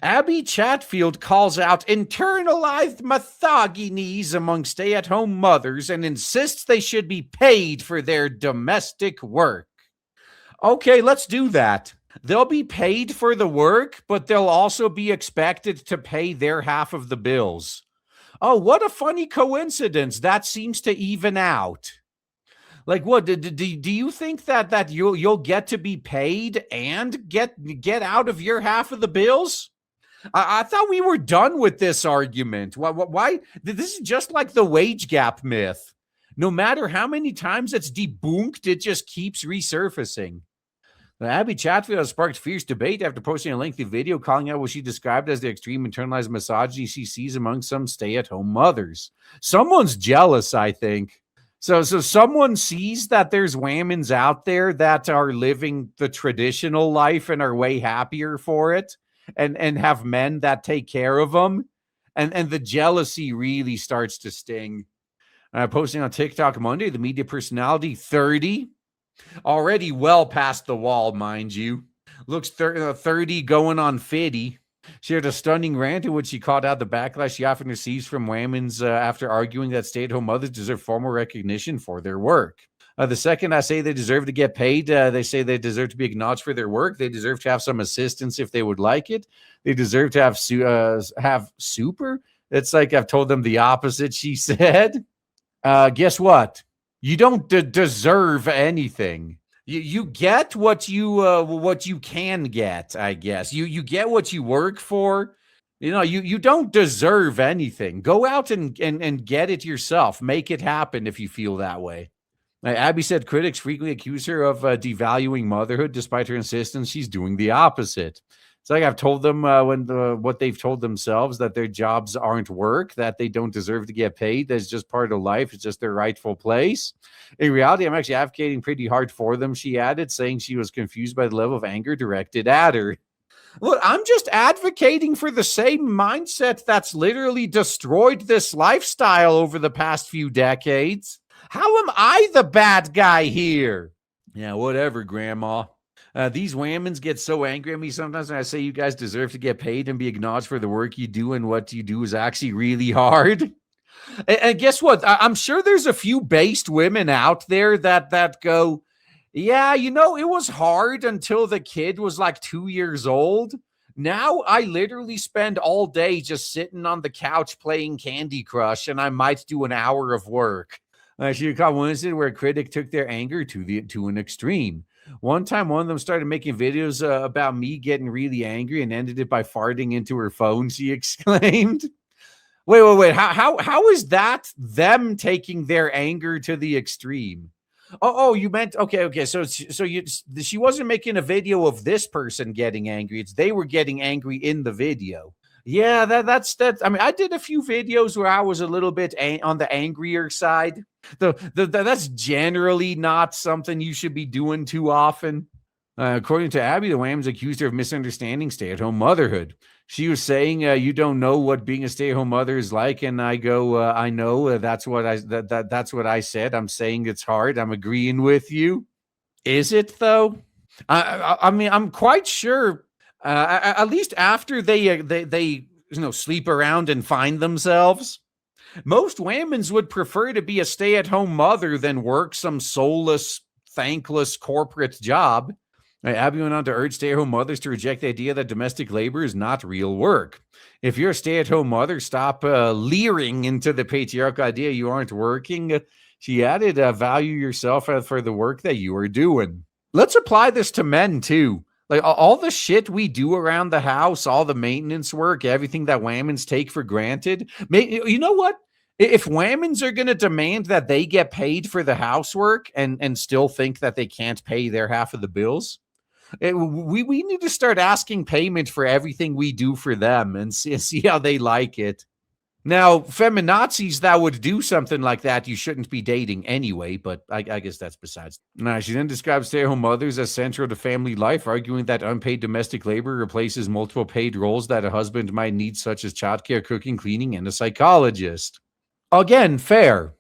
Abby Chatfield calls out internalized misogynies among stay-at-home mothers and insists they should be paid for their domestic work. Okay, let's do that. They'll be paid for the work, but they'll also be expected to pay their half of the bills. Oh, what a funny coincidence. That seems to even out. Like, what do you think that you'll get to be paid and get out of your half of the bills? I thought we were done with this argument. Why? This is just like the wage gap myth. No matter how many times it's debunked, it just keeps resurfacing. Abby Chatfield has sparked fierce debate after posting a lengthy video calling out what she described as the extreme internalized misogyny she sees among some stay-at-home mothers. Someone's jealous, I think. So someone sees that there's whammons out there that are living the traditional life and are way happier for it, and have men that take care of them, and the jealousy really starts to sting. Posting on TikTok Monday, the media personality 30, already well past the wall, mind you, looks 30 going on 50. Shared a stunning rant in which she called out the backlash she often receives from whammons after arguing that stay-at-home mothers deserve formal recognition for their work. The second I say they deserve to get paid, they say they deserve to be acknowledged for their work. They deserve to have some assistance if they would like it. They deserve to have super. It's like I've told them the opposite, she said. Guess what? You don't deserve anything. You get what you can get, I guess. You get what you work for. You don't deserve anything. Go out and get it yourself. Make it happen if you feel that way. Abby said critics frequently accuse her of devaluing motherhood, despite her insistence she's doing the opposite. It's like I've told them what they've told themselves, that their jobs aren't work, that they don't deserve to get paid. That's just part of life. It's just their rightful place. In reality, I'm actually advocating pretty hard for them, she added, saying she was confused by the level of anger directed at her. Look, I'm just advocating for the same mindset that's literally destroyed this lifestyle over the past few decades. How am I the bad guy here? Yeah, whatever, Grandma. These whammons get so angry at me sometimes when I say you guys deserve to get paid and be acknowledged for the work you do, and what you do is actually really hard. And guess what? I'm sure there's a few based women out there that go, yeah, it was hard until the kid was like 2 years old. Now I literally spend all day just sitting on the couch playing Candy Crush, and I might do an hour of work. She caught one incident where a critic took their anger to an extreme. One time, one of them started making videos about me getting really angry and ended it by farting into her phone, she exclaimed. Wait. How is that them taking their anger to the extreme? Oh, you meant, okay. So she wasn't making a video of this person getting angry. It's they were getting angry in the video. Yeah, that's. I mean, I did a few videos where I was a little bit on the angrier side. That's generally not something you should be doing too often. According to Abby, the whammons accused her of misunderstanding stay-at-home motherhood. She was saying, "You don't know what being a stay-at-home mother is like," and I go, "I know. That's what I said. I'm saying it's hard. I'm agreeing with you. Is it though? I mean, I'm quite sure." At least after they sleep around and find themselves, most whammons would prefer to be a stay-at-home mother than work some soulless, thankless corporate job. Abby went on to urge stay-at-home mothers to reject the idea that domestic labor is not real work. If you're a stay-at-home mother, stop leering into the patriarchal idea you aren't working. She added, value yourself for the work that you are doing. Let's apply this to men too. Like all the shit we do around the house, all the maintenance work, everything that whammons take for granted. You know what? If whammons are going to demand that they get paid for the housework and still think that they can't pay their half of the bills, we need to start asking payment for everything we do for them and see how they like it. Now, feminazis that would do something like that, you shouldn't be dating anyway, but I guess that's besides. She then describes stay-at-home mothers as central to family life, arguing that unpaid domestic labor replaces multiple paid roles that a husband might need, such as childcare, cooking, cleaning, and a psychologist. Again, fair.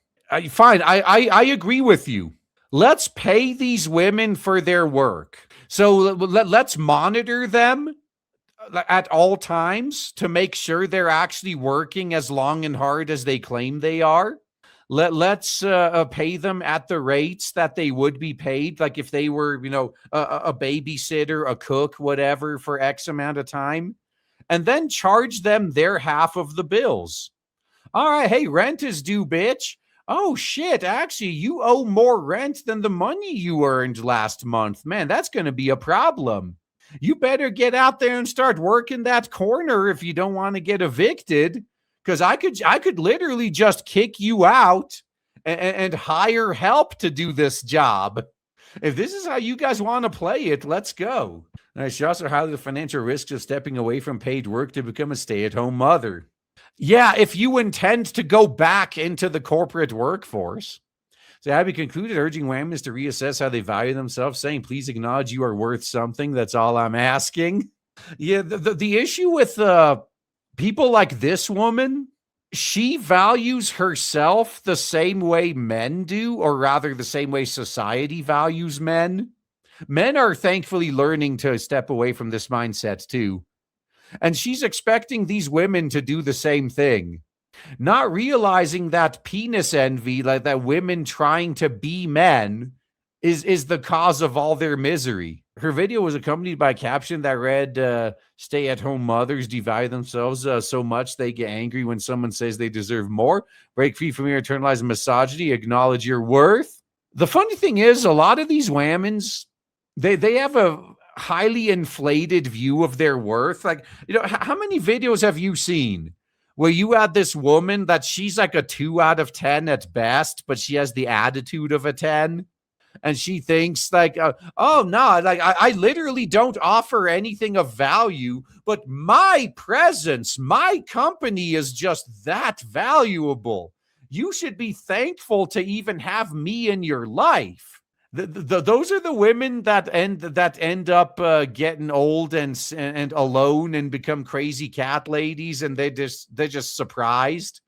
Fine, I agree with you. Let's pay these women for their work. So let's monitor them at all times to make sure they're actually working as long and hard as they claim they are. Let's pay them at the rates that they would be paid, like if they were, a babysitter, a cook, whatever, for X amount of time, and then charge them their half of the bills. All right, hey, rent is due, bitch. Oh shit, actually, you owe more rent than the money you earned last month. Man, that's going to be a problem. You better get out there and start working that corner if you don't want to get evicted. Because I could literally just kick you out and hire help to do this job. If this is how you guys want to play it, let's go. She also highlighted the financial risks of stepping away from paid work to become a stay-at-home mother. Yeah, if you intend to go back into the corporate workforce. So Abby concluded, urging whammies to reassess how they value themselves, saying, please acknowledge you are worth something. That's all I'm asking. Yeah, the issue with people like this woman, she values herself the same way men do, or rather the same way society values men. Men are thankfully learning to step away from this mindset too. And she's expecting these women to do the same thing, not realizing that penis envy, like that women trying to be men, is the cause of all their misery. Her video was accompanied by a caption that read, stay-at-home mothers devalue themselves so much they get angry when someone says they deserve more. Break free from your internalized misogyny. Acknowledge your worth. The funny thing is, a lot of these whammons, they have a highly inflated view of their worth. Like, how many videos have you seen where you had this woman that she's like a 2 out of 10 at best, but she has the attitude of a 10? And she thinks like, oh no, like I literally don't offer anything of value, but my presence, my company is just that valuable. You should be thankful to even have me in your life. Those are the women that end up getting old and alone and become crazy cat ladies, and they're just surprised.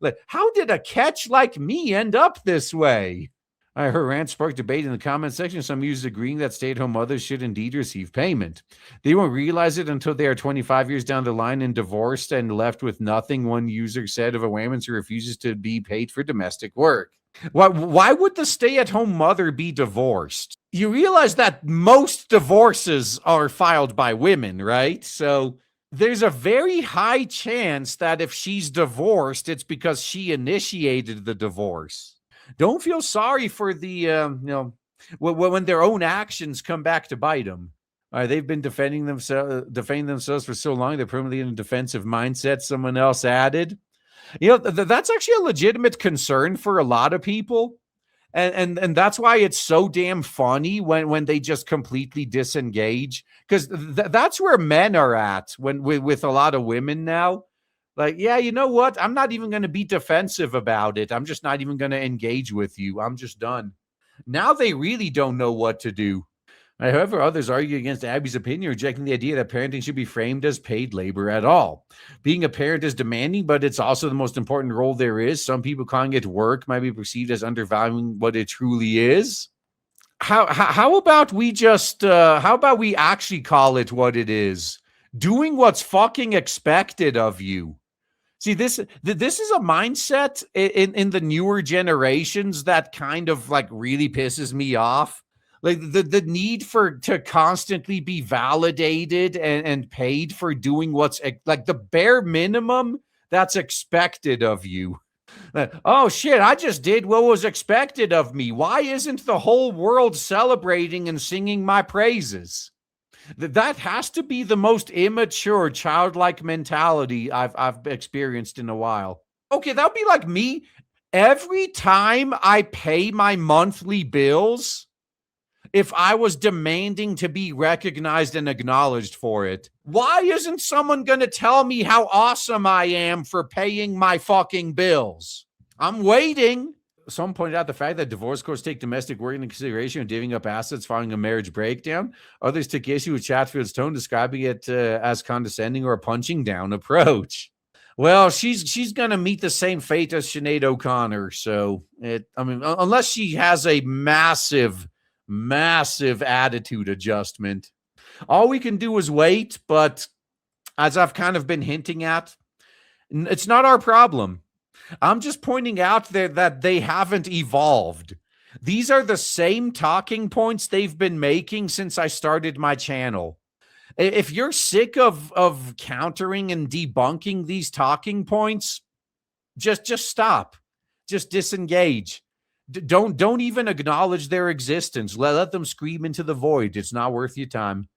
Like, how did a catch like me end up this way? Her rant sparked debate in the comment section. Some users agreeing that stay-at-home mothers should indeed receive payment. They won't realize it until they are 25 years down the line and divorced and left with nothing, one user said of a woman who refuses to be paid for domestic work. Why would the stay-at-home mother be divorced? You realize that most divorces are filed by women, right? So there's a very high chance that if she's divorced, it's because she initiated the divorce. Don't feel sorry for the, when their own actions come back to bite them. They've been defending themselves for so long, they're permanently in a defensive mindset. Someone else added. That's actually a legitimate concern for a lot of people. And that's why it's so damn funny when they just completely disengage. Because that's where men are at with a lot of women now. Like, yeah, you know what? I'm not even going to be defensive about it. I'm just not even going to engage with you. I'm just done. Now they really don't know what to do. However, others argue against Abby's opinion, rejecting the idea that parenting should be framed as paid labor at all. Being a parent is demanding, but it's also the most important role there is. Some people calling it work might be perceived as undervaluing what it truly is. How about we actually call it what it is? Doing what's fucking expected of you. See, this is a mindset in the newer generations that kind of like really pisses me off. Like the need to constantly be validated and paid for doing what's like the bare minimum that's expected of you. Oh shit, I just did what was expected of me. Why isn't the whole world celebrating and singing my praises? That has to be the most immature, childlike mentality I've experienced in a while. Okay, that would be like me every time I pay my monthly bills. If I was demanding to be recognized and acknowledged for it, why isn't someone going to tell me how awesome I am for paying my fucking bills? I'm waiting. Someone pointed out the fact that divorce courts take domestic work into consideration when divvying up assets following a marriage breakdown. Others took issue with Chatfield's tone, describing it as condescending or a punching down approach. Well, she's going to meet the same fate as Sinead O'Connor. So, unless she has a massive attitude adjustment, all we can do is wait. But As I've kind of been hinting at, it's not our problem. I'm just pointing out that they haven't evolved. These are the same talking points they've been making since I started my channel. If you're sick of countering and debunking these talking points, just stop. Just disengage. Don't even acknowledge their existence. Let them scream into the void. It's not worth your time.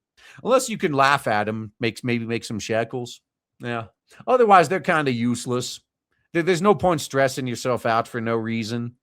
Unless you can laugh at them, maybe make some shekels. Yeah. Otherwise, they're kind of useless. There's no point stressing yourself out for no reason.